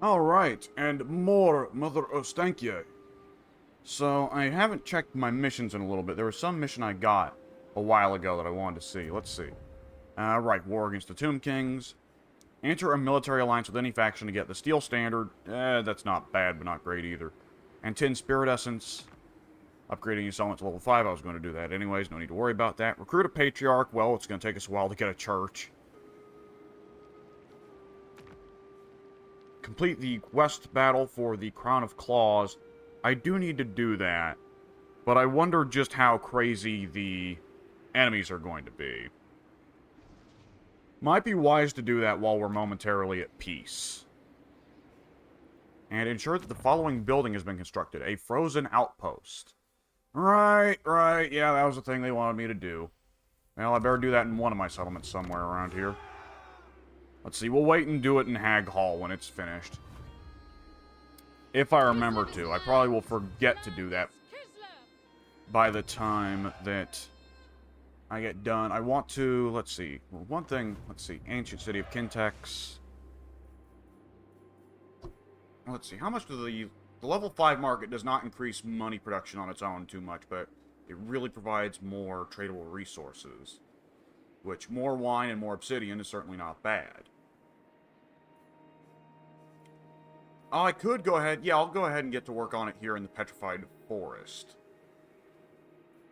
Alright, and more Mother Ostankya. So, I haven't checked my missions in a little bit. There was some mission I got a while ago that I wanted to see. Let's see. Right, War against the Tomb Kings. Enter a military alliance with any faction to get the Steel Standard. That's not bad, but not great either. And 10 Spirit Essence. Upgrading your settlement to level 5. I was going to do that anyways. No need to worry about that. Recruit a Patriarch. Well, it's going to take us a while to get a church. Complete the quest battle for the Crown of Claws. I do need to do that, but I wonder just how crazy the enemies are going to be. Might be wise to do that while we're momentarily at peace. And ensure that the following building has been constructed. A frozen outpost. Right, yeah, that was the thing they wanted me to do. Well, I better do that in one of my settlements somewhere around here. Let's see, we'll wait and do it in Hag Hall when it's finished. If I remember to. I probably will forget to do that by the time that I get done. I want to, let's see, one thing, let's see, Ancient City of Kintex. Let's see, how much do the level 5 market does not increase money production on its own too much, but it really provides more tradable resources. Which, more wine and more obsidian is certainly not bad. Oh, I could go ahead. Yeah, I'll go ahead and get to work on it here in the Petrified Forest.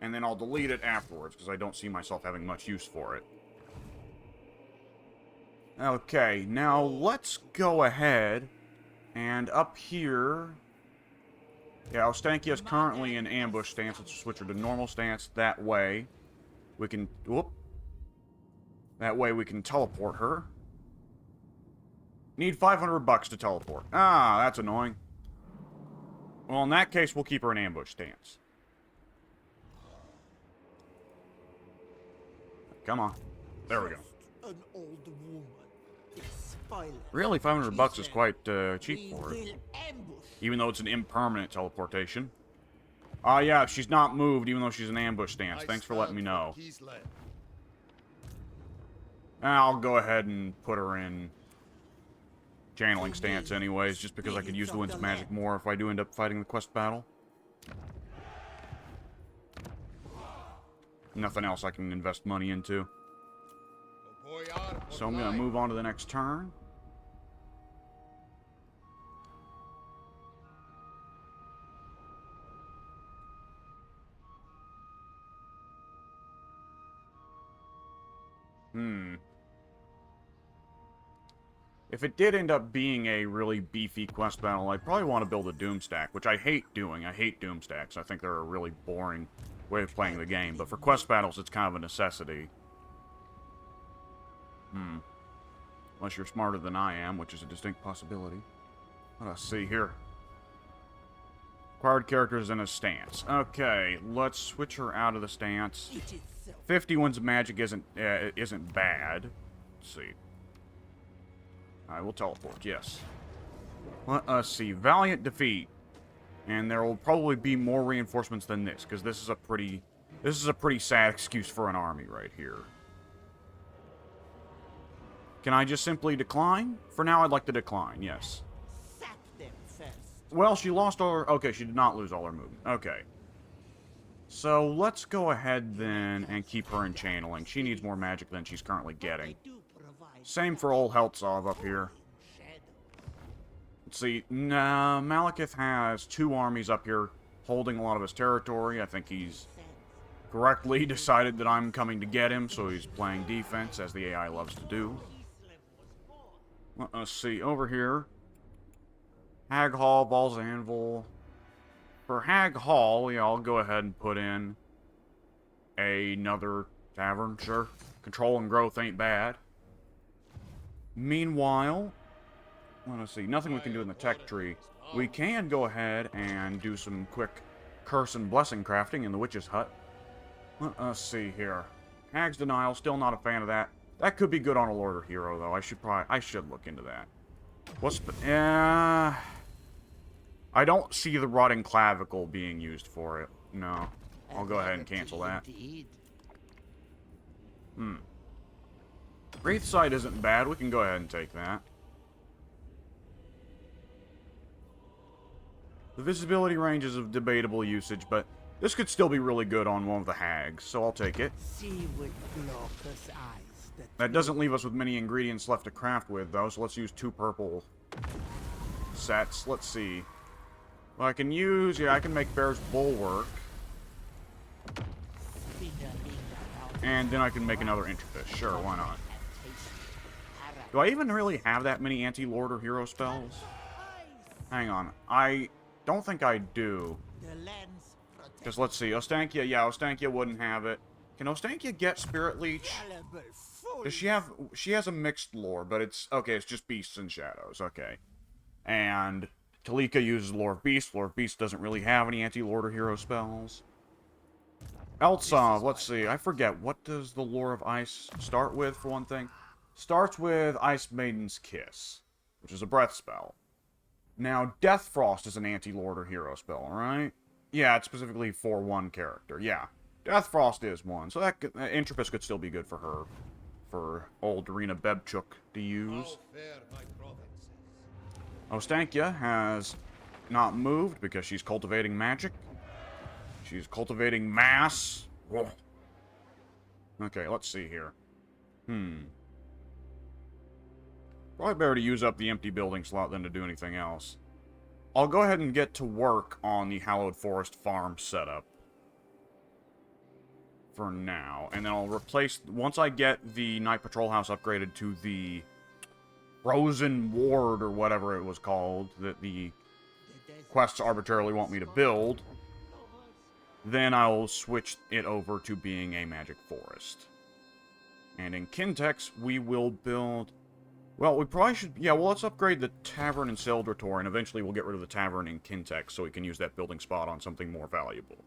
And then I'll delete it afterwards, because I don't see myself having much use for it. Okay, now let's go ahead and up here... Yeah, Ostankya is currently in ambush stance. Let's switch her to normal stance. That way, we can... Whoop. That way we can teleport her. Need 500 bucks to teleport. Ah, that's annoying. Well, in that case, we'll keep her in ambush stance. Come on. There we go. An old woman. Really, 500 bucks is quite cheap for it. Even though it's an impermanent teleportation. Yeah, she's not moved, even though she's in ambush stance. Thanks for letting me know. I'll go ahead and put her in channeling stance anyways, just because I could use the Wind's magic more if I do end up fighting the quest battle. Nothing else I can invest money into. So I'm going to move on to the next turn. If it did end up being a really beefy quest battle, I'd probably want to build a Doom stack, which I hate doing. I hate Doom stacks. I think they're a really boring way of playing the game. But for quest battles, it's kind of a necessity. Unless you're smarter than I am, which is a distinct possibility. Let's see here. Acquired characters in a stance. Okay, let's switch her out of the stance. 50 Winds of Magic isn't bad. Let's see. I will teleport, yes. Let us see. Valiant defeat. And there will probably be more reinforcements than this, because this is a pretty sad excuse for an army right here. Can I just simply decline? For now, I'd like to decline, yes. Well, she lost all her... Okay, she did not lose all her movement. Okay. So, let's go ahead then and keep her in channeling. She needs more magic than she's currently getting. Same for old Heltzov up here. Let's see. Nah, Malekith has 2 armies up here holding a lot of his territory. I think he's correctly decided that I'm coming to get him, so he's playing defense, as the AI loves to do. Let's see. Over here. Hag Hall, Balls Anvil. For Hag Hall, yeah, I'll go ahead and put in another tavern, sure. Control and growth ain't bad. Meanwhile, let's see, nothing we can do in the tech tree. We can go ahead and do some quick curse and blessing crafting in the witch's hut. Let us see here. Hag's Denial, still not a fan of that. That could be good on a Lord or Hero, though. I should look into that. What's the... I don't see the Rotting Clavicle being used for it. No. I'll go ahead and cancel that. Wraithside isn't bad. We can go ahead and take that. The visibility range is of debatable usage, but this could still be really good on one of the hags, so I'll take it. See with glaucous eyes That doesn't leave us with many ingredients left to craft with, though, so let's use 2 purple sets. Let's see. Well, I can use... Yeah, I can make Bear's Bulwark. And then I can make another Intrepid. Sure, why not? Do I even really have that many anti-lord or hero spells? Hang on. I don't think I do. Just let's see. Ostankya, yeah, Ostankya wouldn't have it. Can Ostankya get Spirit Leech? Does she have... She has a mixed lore, but it's... Okay, it's just Beasts and Shadows. Okay. And Talika uses Lore of Beast. Lore of Beast doesn't really have any anti-lord or hero spells. Elsa, let's see. I forget. What does the Lore of Ice start with, for one thing? Starts with Ice Maiden's Kiss, which is a breath spell. Now, Death Frost is an anti-lord or hero spell, right? Yeah, it's specifically for one character. Yeah. Death Frost is one. So that Intrepid could still be good for her. For old Darina Bebchuk to use. Ostankya has not moved because she's cultivating magic. She's cultivating mass. Whoa. Okay, let's see here. Probably better to use up the empty building slot than to do anything else. I'll go ahead and get to work on the Hallowed Forest farm setup. For now. And then I'll replace... Once I get the Night Patrol House upgraded to the Frozen Ward, or whatever it was called, that the quests arbitrarily want me to build, then I'll switch it over to being a magic forest. And in Kintex, we will build... Well, we probably should... Yeah, well, let's upgrade the Tavern in Seldrator, and eventually we'll get rid of the Tavern in Kintex, so we can use that building spot on something more valuable.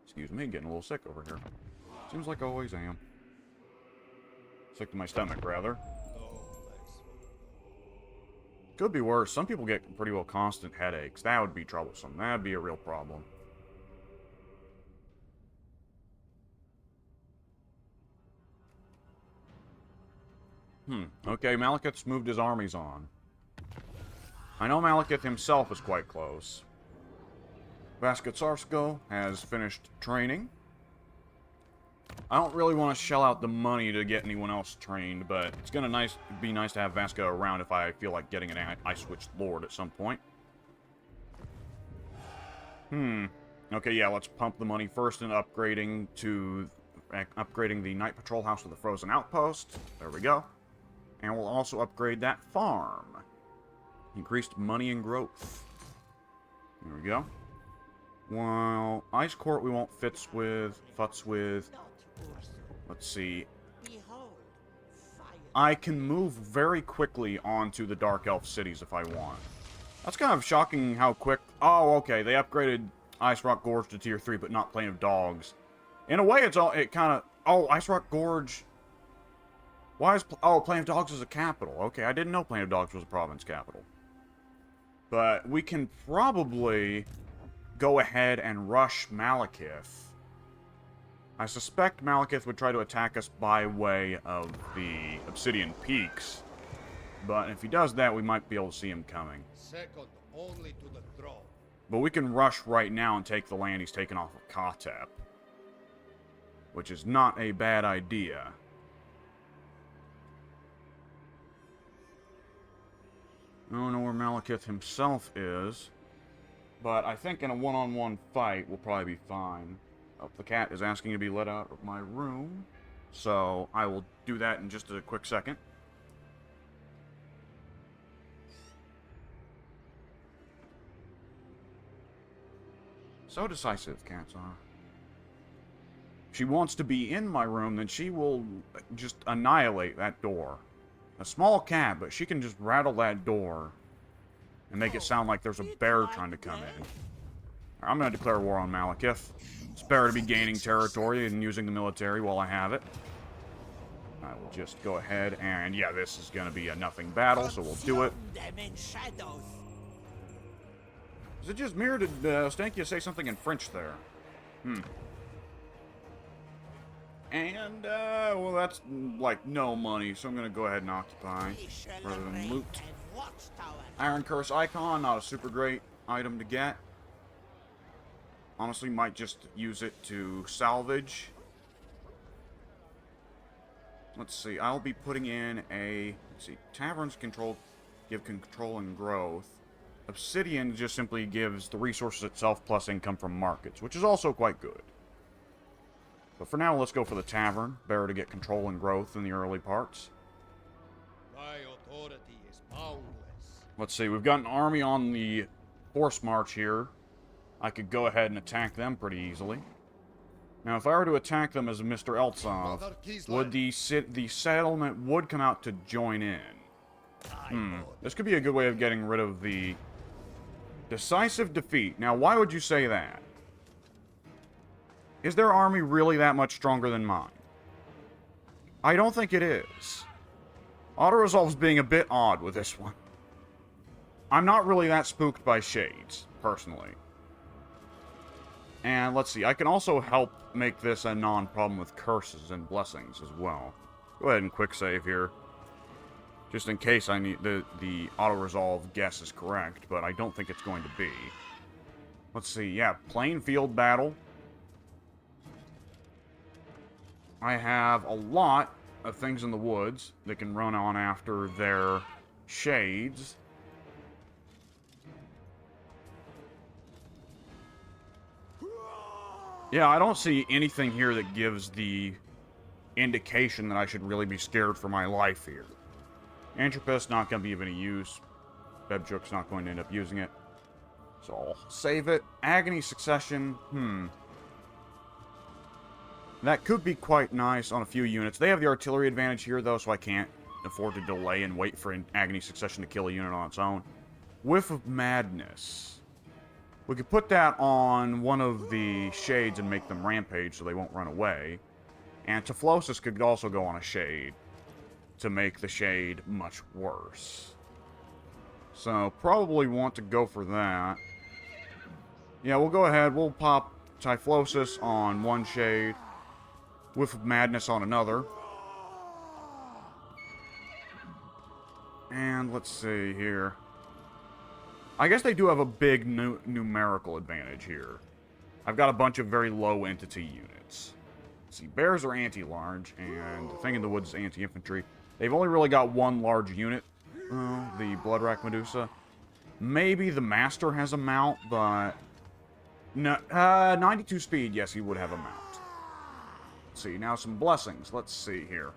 Excuse me, getting a little sick over here. Seems like I always am. Sick to my stomach, rather. Could be worse. Some people get pretty well constant headaches. That would be troublesome. That would be a real problem. Okay, Malekith's moved his armies on. I know Malekith himself is quite close. Vaskatsarsko has finished training. I don't really want to shell out the money to get anyone else trained, but it's gonna be nice to have Vaska around if I feel like getting an Ice Witch Lord at some point. Okay, yeah, let's pump the money first in upgrading the Night Patrol House with the Frozen Outpost. There we go. And we'll also upgrade that farm. Increased money and growth. There we go. Well, Ice Court we won't futz with. Let's see. I can move very quickly onto the Dark Elf cities if I want. That's kind of shocking how quick... Oh, okay, they upgraded Ice Rock Gorge to Tier 3, but not Plain of Dogs. In a way, it kind of... Oh, Ice Rock Gorge... Why is... Oh, Plain of Dogs is a capital. Okay, I didn't know Plain of Dogs was a province capital. But we can probably go ahead and rush Malekith. I suspect Malekith would try to attack us by way of the Obsidian Peaks. But if he does that, we might be able to see him coming. Second only to the throne. But we can rush right now and take the land he's taken off of Katep. Which is not a bad idea. I don't know where Malekith himself is. But I think in a one-on-one fight, we'll probably be fine. Oh, the cat is asking to be let out of my room. So I will do that in just a quick second. So decisive, cats are. If she wants to be in my room, then she will just annihilate that door. A small cat, but she can just rattle that door and make it sound like there's a bear trying to come in. I'm going to declare war on Malekith. It's better to be gaining territory and using the military while I have it. I will just go ahead and... Yeah, this is going to be a nothing battle, so we'll do it. Is it just me, or did Ostankya say something in French there? And, well, that's, like, no money, so I'm gonna go ahead and occupy, rather than loot. Iron Curse Icon, not a super great item to get. Honestly, might just use it to salvage. Let's see, I'll be putting in a, let's see, Taverns give control and growth. Obsidian just simply gives the resources itself plus income from markets, which is also quite good. But for now, let's go for the Tavern. Better to get control and growth in the early parts. My authority is boundless. Let's see, we've got an army on the force march here. I could go ahead and attack them pretty easily. Now, if I were to attack them as Mr. Eltsov, would the settlement would come out to join in? This could be a good way of getting rid of the decisive defeat. Now, why would you say that? Is their army really that much stronger than mine? I don't think it is. Auto-resolve's being a bit odd with this one. I'm not really that spooked by shades, personally. And let's see, I can also help make this a non-problem with curses and blessings as well. Go ahead and quick save here. Just in case I need the auto-resolve guess is correct, but I don't think it's going to be. Let's see, yeah, plain field battle. I have a lot of things in the woods that can run on after their shades. Yeah, I don't see anything here that gives the indication that I should really be scared for my life here. Entropist, not going to be of any use. Bebjook's not going to end up using it. So I'll save it. Agony Succession, that could be quite nice on a few units. They have the artillery advantage here, though, so I can't afford to delay and wait for an Agony Succession to kill a unit on its own. Whiff of Madness. We could put that on one of the shades and make them rampage so they won't run away. And Typhlosis could also go on a shade to make the shade much worse. So, probably want to go for that. Yeah, we'll go ahead. We'll pop Typhlosis on one shade. Whiff of Madness on another. And let's see here. I guess they do have a big numerical advantage here. I've got a bunch of very low entity units. Let's see, bears are anti-large, and the thing in the woods is anti-infantry. They've only really got one large unit, the Bloodrack Medusa. Maybe the Master has a mount, but... No, 92 speed, yes, he would have a mount. Let's see, now some blessings. Let's see here.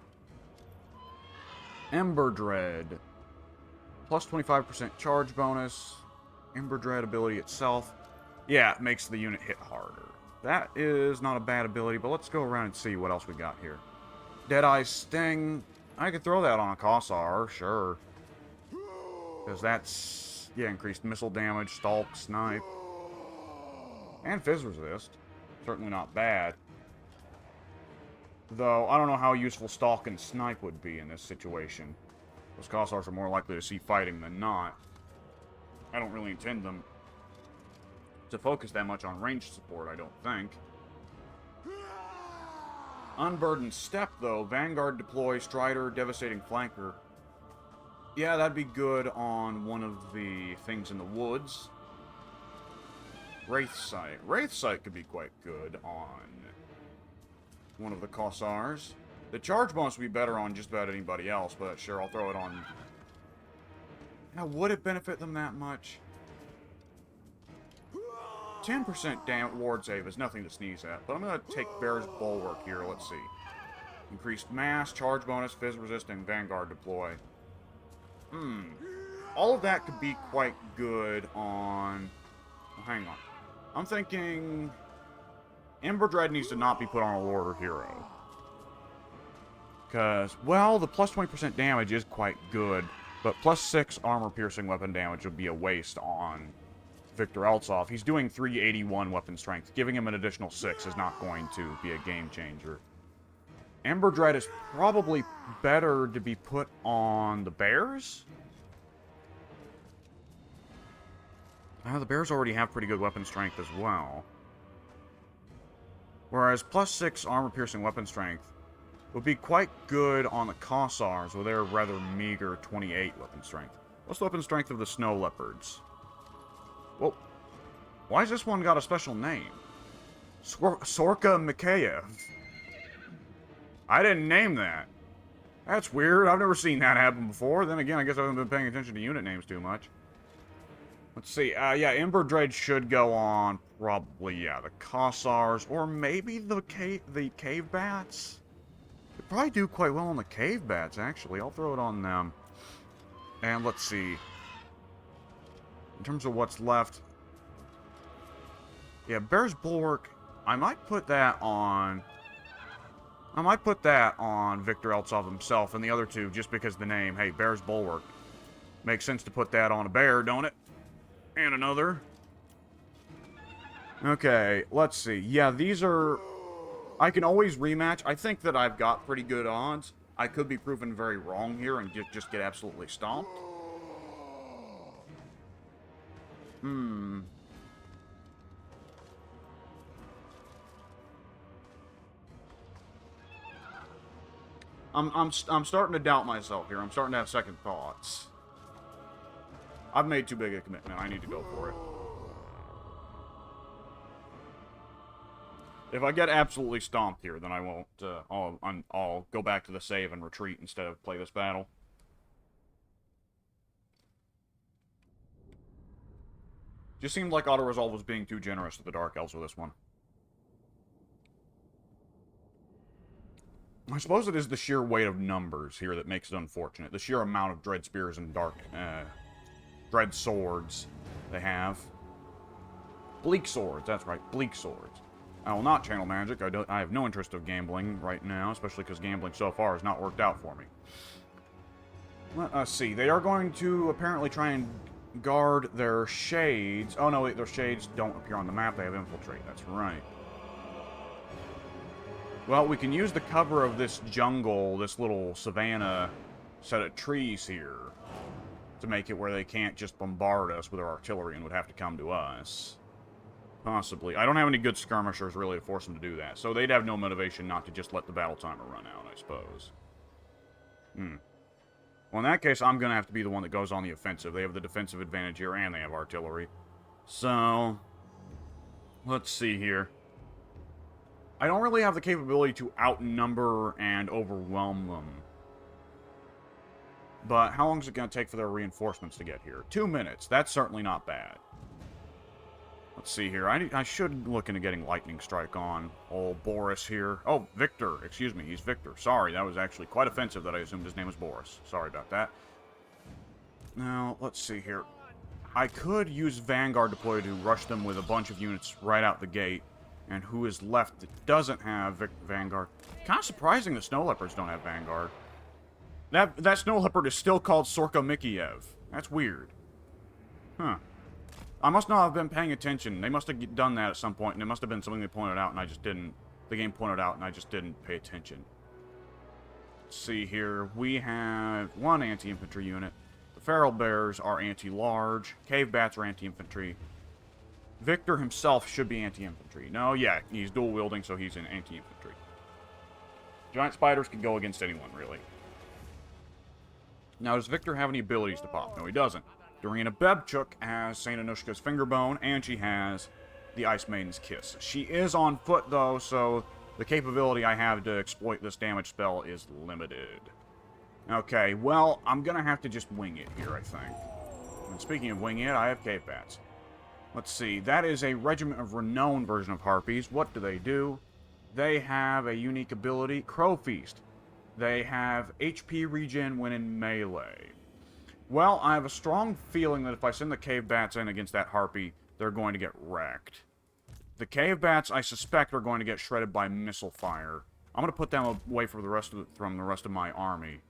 Ember Dread. Plus 25% charge bonus. Ember Dread ability itself. Yeah, it makes the unit hit harder. That is not a bad ability, but let's go around and see what else we got here. Deadeye Sting. I could throw that on a Kossar, sure. Because that's, yeah, increased missile damage, stalk, snipe. And Fizz Resist. Certainly not bad. Though, I don't know how useful stalk and snipe would be in this situation. Those Kossars are more likely to see fighting than not. I don't really intend them to focus that much on ranged support, I don't think. Unburdened Step, though. Vanguard Deploy, Strider, Devastating Flanker. Yeah, that'd be good on one of the things in the woods. Wraith Sight. Wraith Sight could be quite good on one of the Kossars. The charge bonus would be better on just about anybody else, but sure, I'll throw it on. Now, would it benefit them that much? 10% ward save is nothing to sneeze at, but I'm going to take Bear's Bulwark here. Let's see. Increased mass, charge bonus, Fizz Resist, and Vanguard Deploy. All of that could be quite good on... Oh, hang on. I'm thinking... Ember Dread needs to not be put on a Lord or Hero. Because, well, the plus 20% damage is quite good, but plus 6 armor-piercing weapon damage would be a waste on Victor Eltsov. He's doing 381 weapon strength. Giving him an additional 6 is not going to be a game changer. Ember Dread is probably better to be put on the bears? The bears already have pretty good weapon strength as well. Whereas +6 armor-piercing weapon strength would be quite good on the Kossars, with their rather meager 28 weapon strength. What's the weapon strength of the snow leopards? Well, why has this one got a special name? Sorka Mikheyev. I didn't name that. That's weird. I've never seen that happen before. Then again, I guess I haven't been paying attention to unit names too much. Let's see. Yeah, Ember Dread should go on. Probably, yeah, the Kossars, or maybe the cave bats. They probably do quite well on the cave bats, actually. I'll throw it on them. And let's see. In terms of what's left, yeah, Bear's Bulwark. I might put that on. Victor Eltsov himself, and the other two just because the name. Hey, Bear's Bulwark. Makes sense to put that on a bear, don't it? And another. Okay, let's see. Yeah, these are... I can always rematch. I think that I've got pretty good odds. I could be proven very wrong here and just get absolutely stomped. I'm starting to doubt myself here. I'm starting to have second thoughts. I've made too big a commitment. I need to go for it. If I get absolutely stomped here, then I won't. I'll go back to the save and retreat instead of play this battle. Just seemed like auto-resolve was being too generous to the Dark Elves with this one. I suppose it is the sheer weight of numbers here that makes it unfortunate. The sheer amount of Dread Spears and Dread Swords they have. Bleak Swords, that's right, Bleak Swords. I will not channel magic. I have no interest of gambling right now, especially because gambling so far has not worked out for me. Let us see. They are going to apparently try and guard their shades. Oh, no, wait, their shades don't appear on the map. They have infiltrate. That's right. Well, we can use the cover of this jungle, this little savanna set of trees here, to make it where they can't just bombard us with their artillery and would have to come to us. Possibly. I don't have any good skirmishers, really, to force them to do that. So they'd have no motivation not to just let the battle timer run out, I suppose. Well, in that case, I'm going to have to be the one that goes on the offensive. They have the defensive advantage here, and they have artillery. So, let's see here. I don't really have the capability to outnumber and overwhelm them. But how long is it going to take for their reinforcements to get here? 2 minutes. That's certainly not bad. Let's see here. I should look into getting Lightning Strike on old Boris here. Oh, Victor. Excuse me. He's Victor. Sorry, that was actually quite offensive that I assumed his name was Boris. Sorry about that. Now, let's see here. I could use Vanguard deploy to rush them with a bunch of units right out the gate. And who is left that doesn't have Vanguard? Kind of surprising the Snow Leopards don't have Vanguard. That Snow Leopard is still called Sorka Mikheyev. That's weird. Huh. I must not have been paying attention. They must have done that at some point, and it must have been something they pointed out, and I just didn't. The game pointed out, and I just didn't pay attention. Let's see here. We have one anti-infantry unit. The Feral Bears are anti-large. Cave Bats are anti-infantry. Victor himself should be anti-infantry. No, yeah, he's dual-wielding, so he's in anti-infantry. Giant Spiders can go against anyone, really. Now, does Victor have any abilities to pop? No, he doesn't. Dorina Bebchuk has St. Anushka's Fingerbone, and she has the Ice Maiden's Kiss. She is on foot, though, so the capability I have to exploit this damage spell is limited. Okay, well, I'm going to have to just wing it here, I think. And speaking of winging it, I have Cave Bats. Let's see, that is a Regiment of Renown version of Harpies. What do? They have a unique ability, Crow Feast. They have HP regen when in melee. Well, I have a strong feeling that if I send the Cave Bats in against that Harpy, they're going to get wrecked. The Cave Bats, I suspect, are going to get shredded by missile fire. I'm going to put them away from the rest of my army,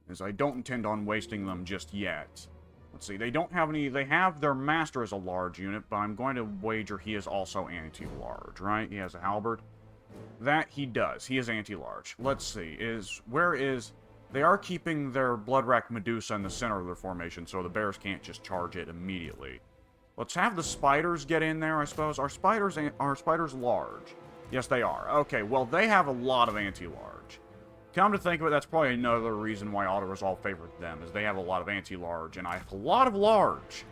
as I don't intend on wasting them just yet. Let's see, they don't have any... They have their master as a large unit, but I'm going to wager he is also anti-large, right? He has a halberd. That he does. He is anti-large. Let's see, where is... They are keeping their Bloodrack Medusa in the center of their formation, so the bears can't just charge it immediately. Let's have the spiders get in there, I suppose. Are spiders large? Yes, they are. Okay, well, they have a lot of anti-large. Come to think of it, that's probably another reason why auto-resolve favored them, is they have a lot of anti-large, and I have a lot of large.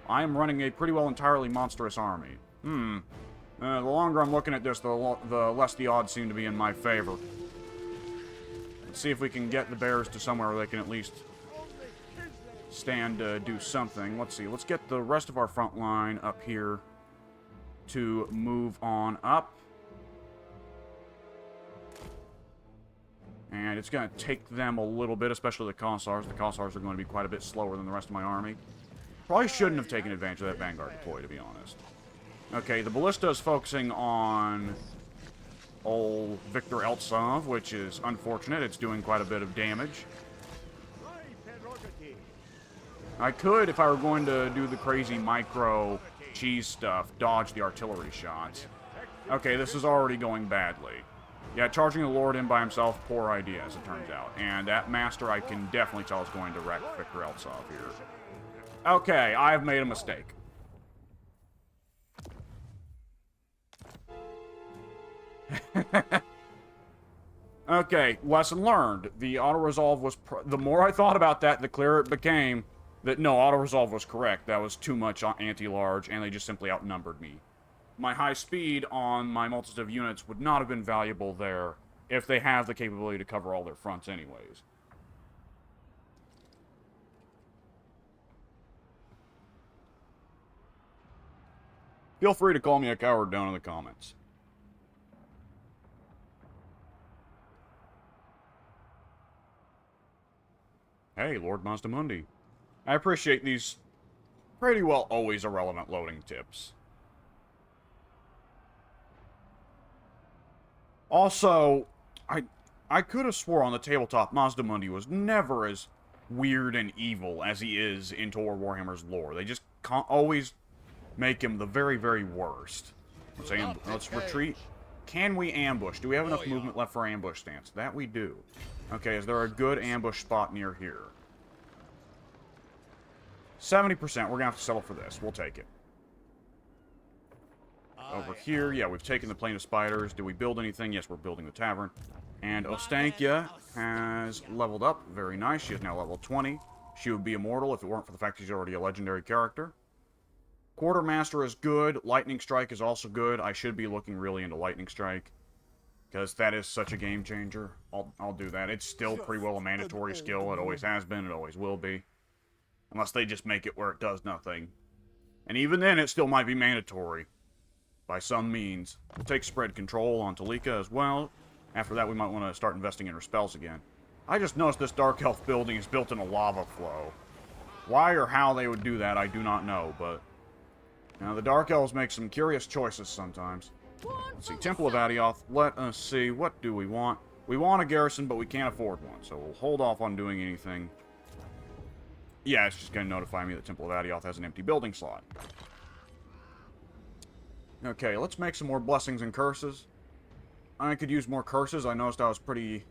I am running a pretty well entirely monstrous army. The longer I'm looking at this, the less the odds seem to be in my favor. Let's see if we can get the bears to somewhere where they can at least stand to do something. Let's see, let's get the rest of our front line up here to move on up. And it's going to take them a little bit, especially the Kossars. The Kossars are going to be quite a bit slower than the rest of my army. Probably shouldn't have taken advantage of that Vanguard deploy, to be honest. Okay, the Ballista is focusing on old Victor Eltsov, which is unfortunate. It's doing quite a bit of damage. I could, if I were going to do the crazy micro cheese stuff, dodge the artillery shots. Okay, this is already going badly. Yeah, charging the Lord in by himself, poor idea, as it turns out. And that Master, I can definitely tell, is going to wreck Victor Eltsov here. Okay, I've made a mistake. Okay, lesson learned. The auto-resolve was... the more I thought about that, the clearer it became that, no, auto-resolve was correct. That was too much anti-large, and they just simply outnumbered me. My high speed on my multitude units would not have been valuable there if they have the capability to cover all their fronts anyways. Feel free to call me a coward down in the comments. Hey, Lord Mazdamundi. I appreciate these pretty well always irrelevant loading tips. Also, I could have swore on the tabletop Mazdamundi was never as weird and evil as he is in Total War Warhammer's lore. They just always make him the very, very worst. Let's retreat. Can we ambush? Do we have enough movement left for ambush stance? That we do. Okay, is there a good ambush spot near here? 70%. We're going to have to settle for this. We'll take it. Over here, yeah, we've taken the Plain of Spiders. Did we build anything? Yes, we're building the tavern. And Ostankya has leveled up. Very nice. She is now level 20. She would be immortal if it weren't for the fact she's already a legendary character. Quartermaster is good. Lightning Strike is also good. I should be looking really into Lightning Strike, because that is such a game changer. I'll do that. It's still pretty well a mandatory skill. It always has been. It always will be. Unless they just make it where it does nothing. And even then, it still might be mandatory. By some means. We'll take spread control on Talika as well. After that, we might want to start investing in her spells again. I just noticed this Dark Elf building is built in a lava flow. Why or how they would do that, I do not know, but... Now, the Dark Elves make some curious choices sometimes. Let's see, Temple of Adioth. Let us see, what do we want? We want a garrison, but we can't afford one, so we'll hold off on doing anything. Yeah, it's just going to notify me that Temple of Adioth has an empty building slot. Okay, let's make some more blessings and curses. I could use more curses. I noticed I was pretty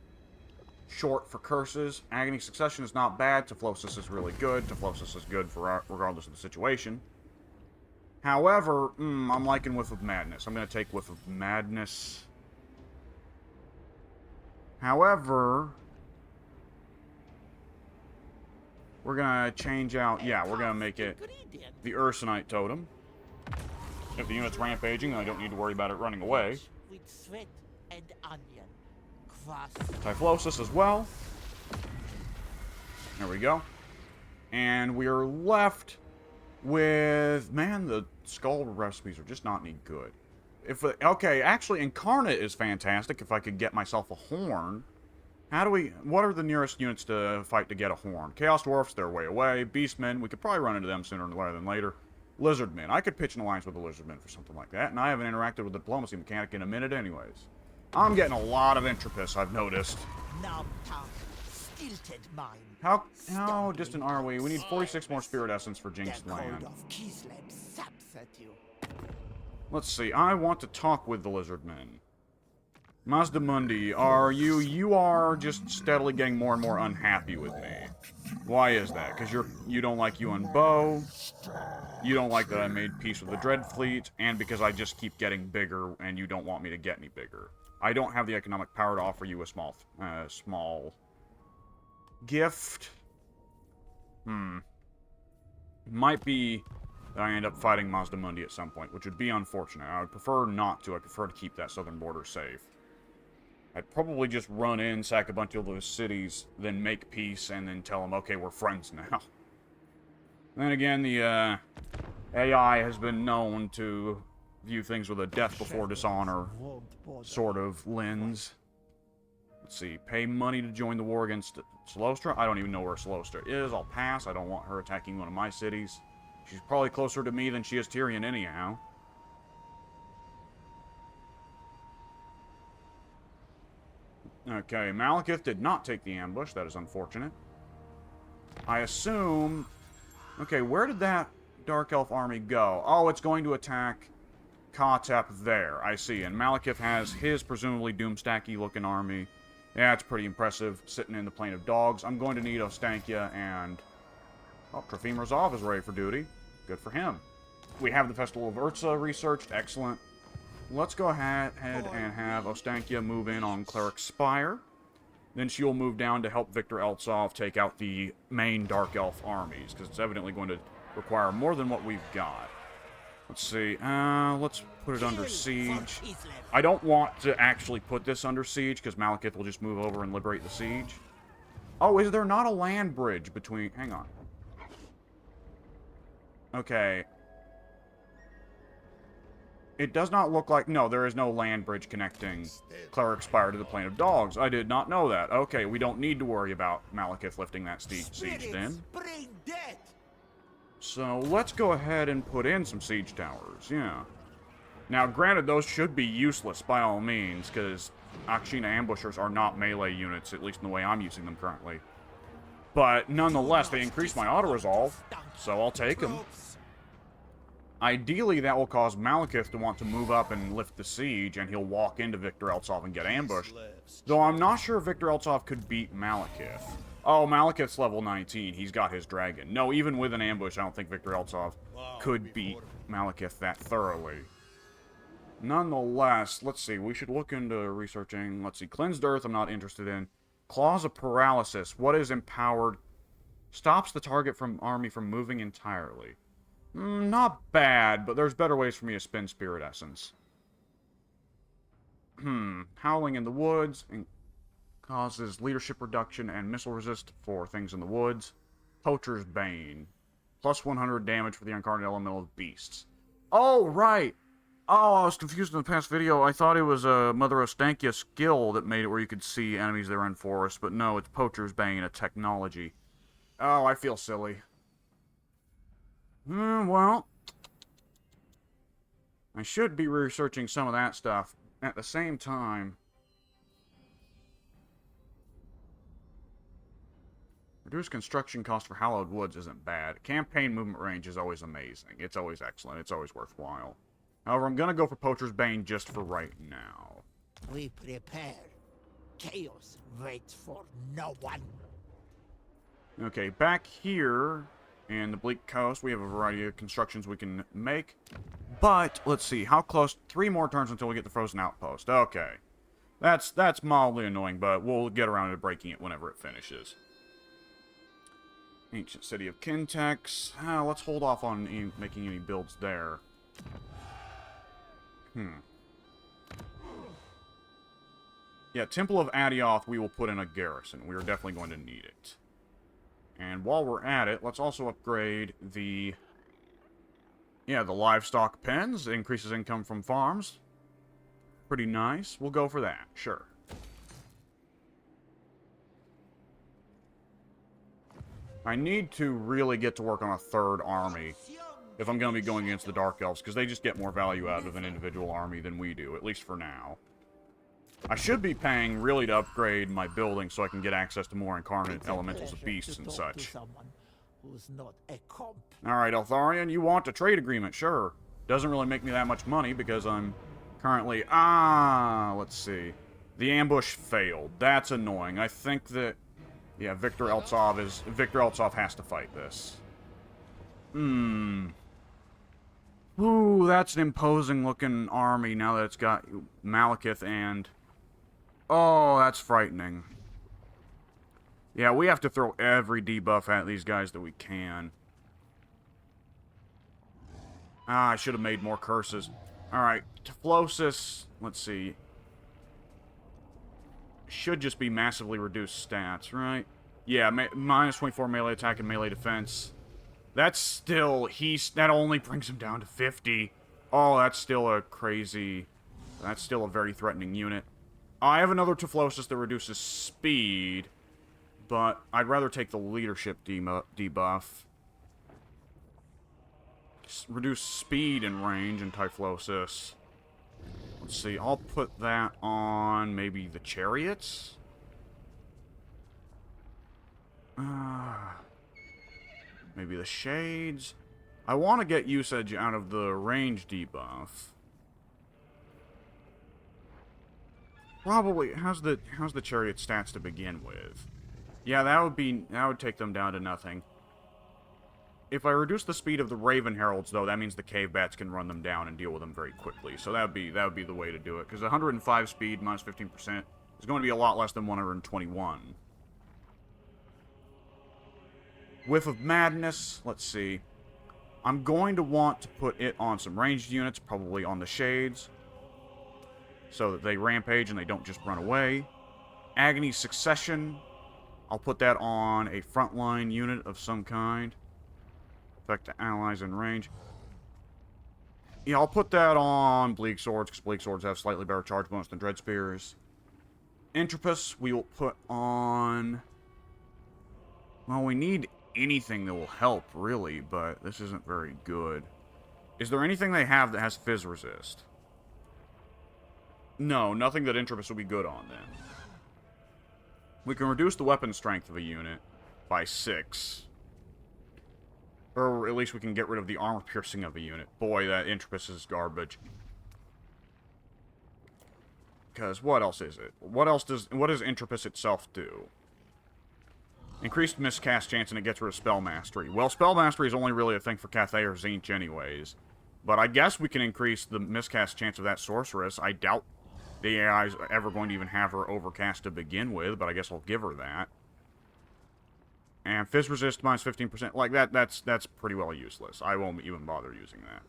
short for curses. Agony Succession is not bad. Typhlosis is really good. Typhlosis is good for regardless of the situation. However, I'm liking Whiff of Madness. I'm going to take Whiff of Madness. However, we're going to change out... Yeah, we're going to make it the Ursonite Totem. If the unit's rampaging, then I don't need to worry about it running away. Typhlosis as well. There we go. And we are left with... Man, the skull recipes are just not any good. Okay, actually, Incarnate is fantastic if I could get myself a horn. How do we... What are the nearest units to fight to get a horn? Chaos Dwarfs, they're way away. Beastmen, we could probably run into them sooner rather than later. Lizardmen. I could pitch an alliance with the Lizardmen for something like that, and I haven't interacted with the diplomacy mechanic in a minute anyways. I'm getting a lot of Entropus, I've noticed. How distant are we? We need 46 more Spirit Essence for Jinxed Land. Let's see, I want to talk with the Lizardmen. Mazdamundi, are you... You are just steadily getting more and more unhappy with me. Why is that? Because you don't like Yuan Bo, you don't like that I made peace with the Dread Fleet, and because I just keep getting bigger and you don't want me to get any bigger. I don't have the economic power to offer you a small gift. Might be that I end up fighting Mazda Mundi at some point, which would be unfortunate. I would prefer not to. I prefer to keep that southern border safe. I'd probably just run in, sack a bunch of those cities, then make peace, and then tell them, okay, we're friends now. Then again, the AI has been known to view things with a death before dishonor sort of lens. Let's see, pay money to join the war against Slowstra? I don't even know where Slowstra is. I'll pass. I don't want her attacking one of my cities. She's probably closer to me than she is Tyrion anyhow. Okay, Malekith did not take the ambush. That is unfortunate. I assume... Okay, where did that Dark Elf army go? Oh, it's going to attack Katep there. I see. And Malekith has his presumably Doomstacky-looking army. Yeah, it's pretty impressive, sitting in the Plain of Dogs. I'm going to need Ostankya and... Oh, Trofim Razov is ready for duty. Good for him. We have the Festival of Urza researched. Excellent. Let's go ahead and have Ostankya move in on Cleric Spire. Then she'll move down to help Victor Eltsov take out the main Dark Elf armies, because it's evidently going to require more than what we've got. Let's see. Let's put it under siege. I don't want to actually put this under siege, because Malekith will just move over and liberate the siege. Oh, is there not a land bridge between... Hang on. Okay. It does not look like... No, there is no land bridge connecting Cleric Spire to the Plain of Dogs. I did not know that. Okay, we don't need to worry about Malekith lifting that siege then. So, let's go ahead and put in some siege towers, yeah. Now, granted, those should be useless by all means, because Akshina ambushers are not melee units, at least in the way I'm using them currently. But, nonetheless, they increase my auto-resolve, so I'll take them. Ideally, that will cause Malekith to want to move up and lift the siege, and he'll walk into Victor Eltsov and get ambushed. Though I'm not sure Victor Eltsov could beat Malekith. Oh, Malekith's level 19. He's got his dragon. No, even with an ambush, I don't think Victor Eltsov could beat Malekith that thoroughly. Nonetheless, let's see. We should look into researching. Let's see. Cleansed Earth, I'm not interested in. Claws of Paralysis. What is empowered? Stops the target army from moving entirely. Not bad, but there's better ways for me to spend Spirit Essence. Howling in the Woods causes leadership reduction and missile resist for things in the woods. Poacher's Bane. Plus 100 damage for the Incarnate Elemental of Beasts. Oh, right! Oh, I was confused in the past video. I thought it was a Mother Ostankya skill that made it where you could see enemies that are in forest, but no, it's Poacher's Bane, a technology. Oh, I feel silly. Well, I should be researching some of that stuff. At the same time, reduced construction cost for Hallowed Woods isn't bad. Campaign movement range is always amazing. It's always excellent. It's always worthwhile. However, I'm going to go for Poacher's Bane just for right now. We prepare. Chaos waits for no one. Okay, back here in the Bleak Coast, we have a variety of constructions we can make. But, let's see, how close? 3 more turns until we get the Frozen Outpost. Okay. That's mildly annoying, but we'll get around to breaking it whenever it finishes. Ancient City of Kintex. Let's hold off on making any builds there. Yeah, Temple of Adioth, we will put in a garrison. We are definitely going to need it. And while we're at it, let's also upgrade the livestock pens. It increases income from farms. Pretty nice. We'll go for that, sure. I need to really get to work on a 3rd army if I'm going to be going against the Dark Elves, because they just get more value out of an individual army than we do, at least for now. I should be paying, really, to upgrade my building so I can get access to more incarnate elementals of beasts and such. Alright, Eltharion, you want a trade agreement, sure. Doesn't really make me that much money because I'm currently... let's see. The ambush failed. That's annoying. I think that Yeah, Victor Eltsov has to fight this. Hmm. Ooh, that's an imposing looking army now that it's got Malekith and... Oh, that's frightening. Yeah, we have to throw every debuff at these guys that we can. Ah, I should have made more curses. Alright, Typhlosis, let's see. Should just be massively reduced stats, right? Yeah, minus 24 melee attack and melee defense. That's still, that only brings him down to 50. Oh, that's still a crazy, that's still a very threatening unit. I have another Typhlosis that reduces speed, but I'd rather take the leadership debuff. Reduce speed and range in Typhlosis. Let's see, I'll put that on maybe the chariots? Maybe the shades? I want to get usage out of the range debuff. Probably, how's the chariot stats to begin with? Yeah, that would take them down to nothing. If I reduce the speed of the Raven Heralds, though, that means the Cave Bats can run them down and deal with them very quickly. So that would be the way to do it. Because 105 speed minus 15% is going to be a lot less than 121. Whiff of Madness, let's see. I'm going to want to put it on some ranged units, probably on the Shades, so that they rampage and they don't just run away. Agony Succession, I'll put that on a frontline unit of some kind. Effect to allies in range. Yeah, I'll put that on Bleak Swords, because Bleak Swords have slightly better charge bonus than Dread Spears. Entropus, we will put on... Well, we need anything that will help, really, but this isn't very good. Is there anything they have that has Fizz Resist? No, nothing that Entropus will be good on, then. We can reduce the weapon strength of a unit by 6. Or at least we can get rid of the armor piercing of a unit. Boy, that Entropus is garbage. Because what else is it? What does Entropus itself do? Increased miscast chance and it gets rid of Spell Mastery. Well, Spell Mastery is only really a thing for Cathay or Tzeentch anyways. But I guess we can increase the miscast chance of that Sorceress. I doubt the AI is ever going to even have her overcast to begin with, but I guess I'll give her that. And Fizz Resist minus 15%. Like, that's pretty well useless. I won't even bother using that.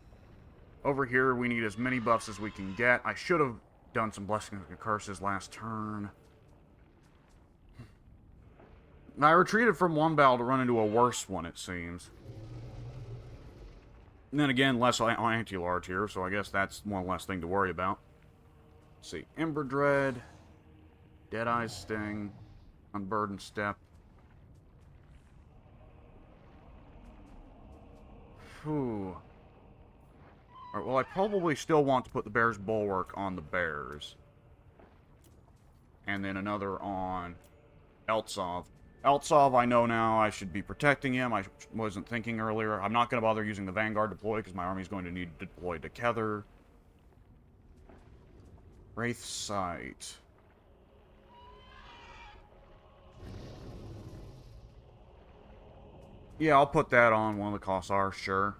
Over here, we need as many buffs as we can get. I should have done some Blessings and Curses last turn. I retreated from one battle to run into a worse one, it seems. And then again, less anti-large here, so I guess that's one less thing to worry about. Let's see. Ember Dread. Deadeye's Sting. Unburdened Step. Whew. Alright, well, I probably still want to put the Bear's Bulwark on the Bears. And then another on Eltsov. Eltsov, I know now I should be protecting him. I wasn't thinking earlier. I'm not going to bother using the Vanguard deploy because my army's going to need to deploy together. Wraith Sight. Yeah, I'll put that on one of the Kossars, sure.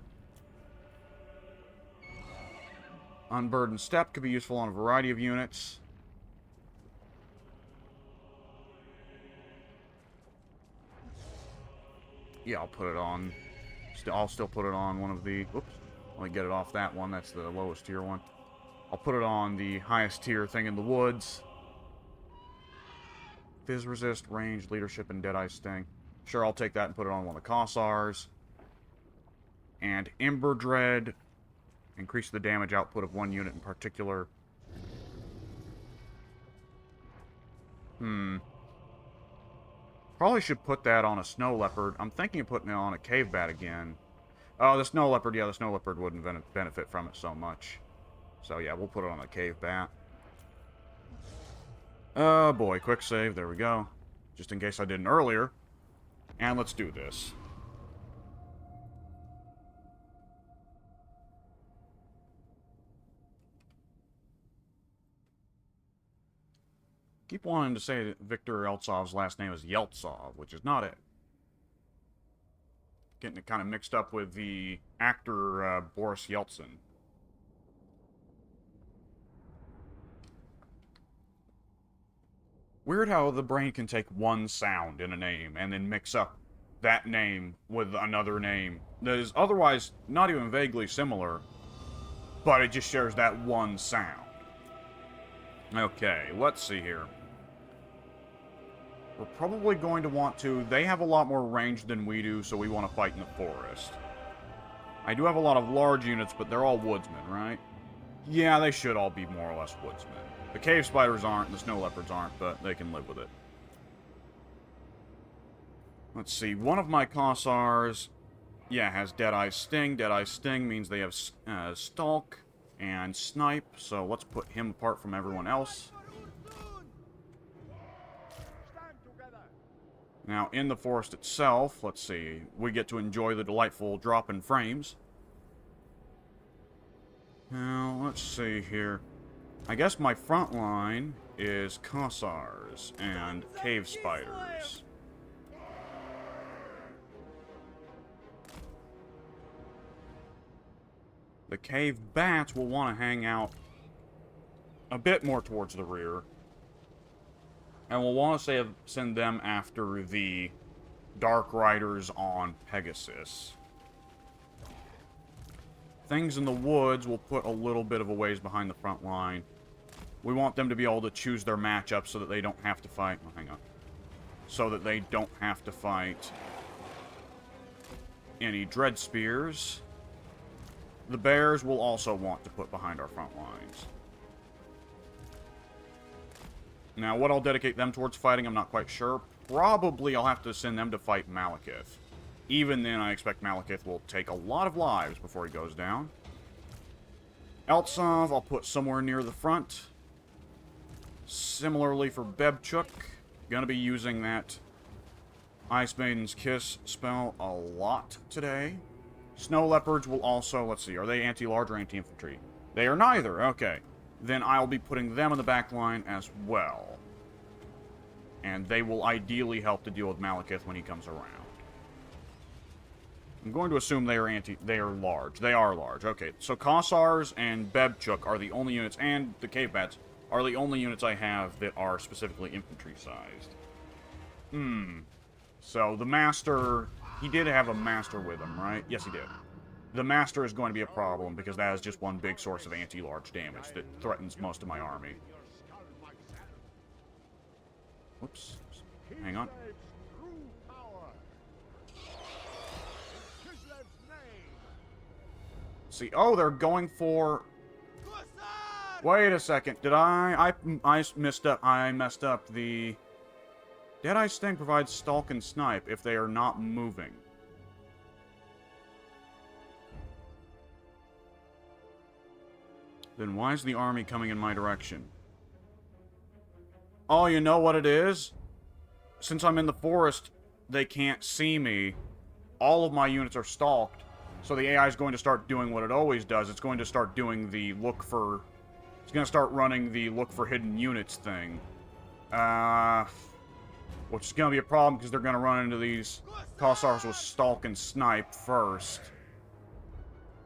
Unburdened Step could be useful on a variety of units. Yeah, I'll put it on. I'll still put it on one of the... Oops. Let me get it off that one. That's the lowest tier one. I'll put it on the highest tier thing in the woods. Fizz Resist, Range, Leadership, and Deadeye Sting. Sure, I'll take that and put it on one of the Kossars. And Ember Dread. Increase the damage output of one unit in particular. Probably should put that on a Snow Leopard. I'm thinking of putting it on a Cave Bat again. Oh, the Snow Leopard, yeah, the Snow Leopard wouldn't benefit from it so much. So, yeah, we'll put it on a Cave Bat. Oh, boy, quick save, there we go. Just in case I didn't earlier. And let's do this. Keep wanting to say that Viktor Eltsov's last name is Yeltsov, which is not it. Getting it kind of mixed up with the actor Boris Yeltsin. Weird how the brain can take one sound in a name and then mix up that name with another name that is otherwise not even vaguely similar, but it just shares that one sound. Okay, let's see here. We're probably going to want to... They have a lot more range than we do, so we want to fight in the forest. I do have a lot of large units, but they're all woodsmen, right? Yeah, they should all be more or less woodsmen. The cave spiders aren't, the snow leopards aren't, but they can live with it. Let's see, one of my Kossars, yeah, has Deadeye Sting. Deadeye Sting means they have Stalk and Snipe, so let's put him apart from everyone else. Now, in the forest itself, let's see, we get to enjoy the delightful drop in frames. Now, let's see here. I guess my front line is Kossars and cave spiders. The cave bats will want to hang out a bit more towards the rear. And we'll want to send them after the Dark Riders on Pegasus. Things in the woods will put a little bit of a ways behind the front line. We want them to be able to choose their matchup so that they don't have to fight... Oh, hang on. So that they don't have to fight any Dread Spears. The bears will also want to put behind our front lines. Now, what I'll dedicate them towards fighting, I'm not quite sure. Probably I'll have to send them to fight Malekith. Even then, I expect Malekith will take a lot of lives before he goes down. Eltsov, I'll put somewhere near the front. Similarly for Bebchuk, gonna be using that Ice Maiden's Kiss spell a lot today. Snow Leopards will also, let's see, are they anti-large or anti-infantry? They are neither, okay. Then I'll be putting them in the back line as well. And they will ideally help to deal with Malekith when he comes around. I'm going to assume they are large. They are large. Okay, so Kossars and Bebchuk are the only units, and the Cave Bats are the only units I have that are specifically infantry-sized. So the Master... He did have a Master with him, right? Yes, he did. The Master is going to be a problem, because that is just one big source of anti-large damage that threatens most of my army. Whoops. Hang on. See, oh, they're going for... Wait a second. Did I messed up. I messed up. The Deadeye Sting provides Stalk and Snipe if they are not moving. Then why is the army coming in my direction? Oh, you know what it is? Since I'm in the forest, they can't see me. All of my units are stalked. So the AI is going to start doing what it always does. It's going to start doing the look for... It's going to start running the look for hidden units thing. Which is going to be a problem because they're going to run into these Kossars with Stalk and Snipe first.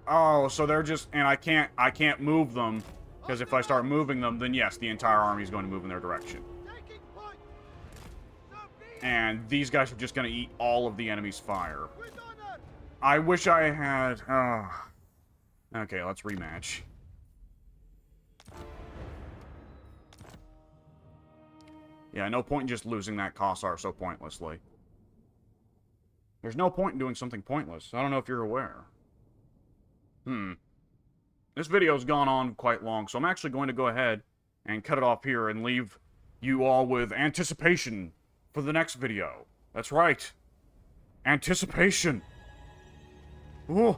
Oh, so they're just... And I can't move them. Because if I start moving them, then yes, the entire army is going to move in their direction. And these guys are just going to eat all of the enemy's fire. I wish I had... Okay, let's rematch. Yeah, no point in just losing that Kossar so pointlessly. There's no point in doing something pointless. I don't know if you're aware. This video's gone on quite long, so I'm actually going to go ahead and cut it off here and leave you all with anticipation for the next video. That's right. Anticipation. Ooh.